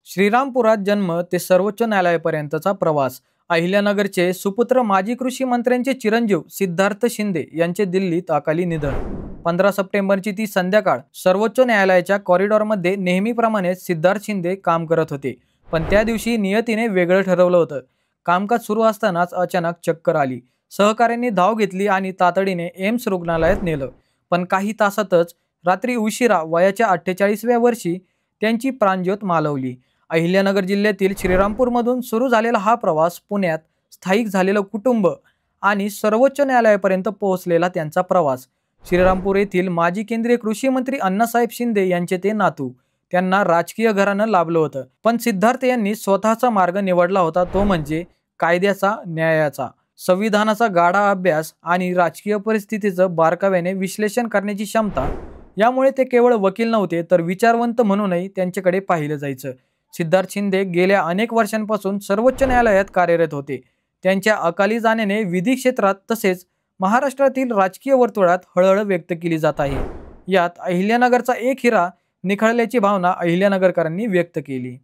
श्रीरामपुरात जन्म ते सर्वोच्च न्यायालयापर्यंतचा प्रवास। अहिल्यानगरचे सुपुत्र माजी कृषी मंत्र्यांचे चिरंजीव सिद्धार्थ शिंदे यांचे दिल्लीत अकाली निधन। 15 सप्टेंबरची ती संध्याकाळ सर्वोच्च न्यायालयाच्या कॉरिडॉरमध्ये नेहमीप्रमाणे सिद्धार्थ शिंदे काम करत होते, पण त्या दिवशी नियतीने वेगळं ठरवलं होतं। कामकाज सुरू असतानाच अचानक चक्कर आली। सहकाऱ्यांनी धाव घेतली आणि तातडीने एम्स रुग्णालयात नेलं, पण काही तासातच रात्री उशिरा वयाच्या 48व्या वर्षी त्यांची प्राणज्योत मालवली। अहिल्यानगर जिल्ह्यातील श्रीरामपूरमधून सुरू झालेला हा प्रवास पुण्यात स्थायिक झालेलं कुटुंब आणि सर्वोच्च न्यायालयापर्यंत पोहोचलेला त्यांचा प्रवास। श्रीरामपूर येथील माजी केंद्रीय कृषी मंत्री अण्णासाहेब शिंदे यांचे ते नातू। त्यांना राजकीय घराणं लाभलं होतं, पण सिद्धार्थ यांनी स्वतःचा मार्ग निवडला होता, तो म्हणजे कायद्याचा, न्यायाचा, संविधानाचा गाढा अभ्यास आणि राजकीय परिस्थितीचं बारकाव्याने विश्लेषण करण्याची क्षमता। यामुळे ते केवळ वकील नव्हते, तर विचारवंत म्हणूनही त्यांच्याकडे पाहिलं जायचं। सिद्धार्थ शिंदे गेल्या अनेक वर्षांपासून सर्वोच्च न्यायालयात कार्यरत होते। त्यांच्या अकाली जाण्याने विधी क्षेत्रात तसेच महाराष्ट्रातील राजकीय वर्तुळात हळहळ व्यक्त केली जात आहे। यात अहिल्यानगरचा एक हिरा निखळल्याची भावना अहिल्यानगरकरांनी व्यक्त केली।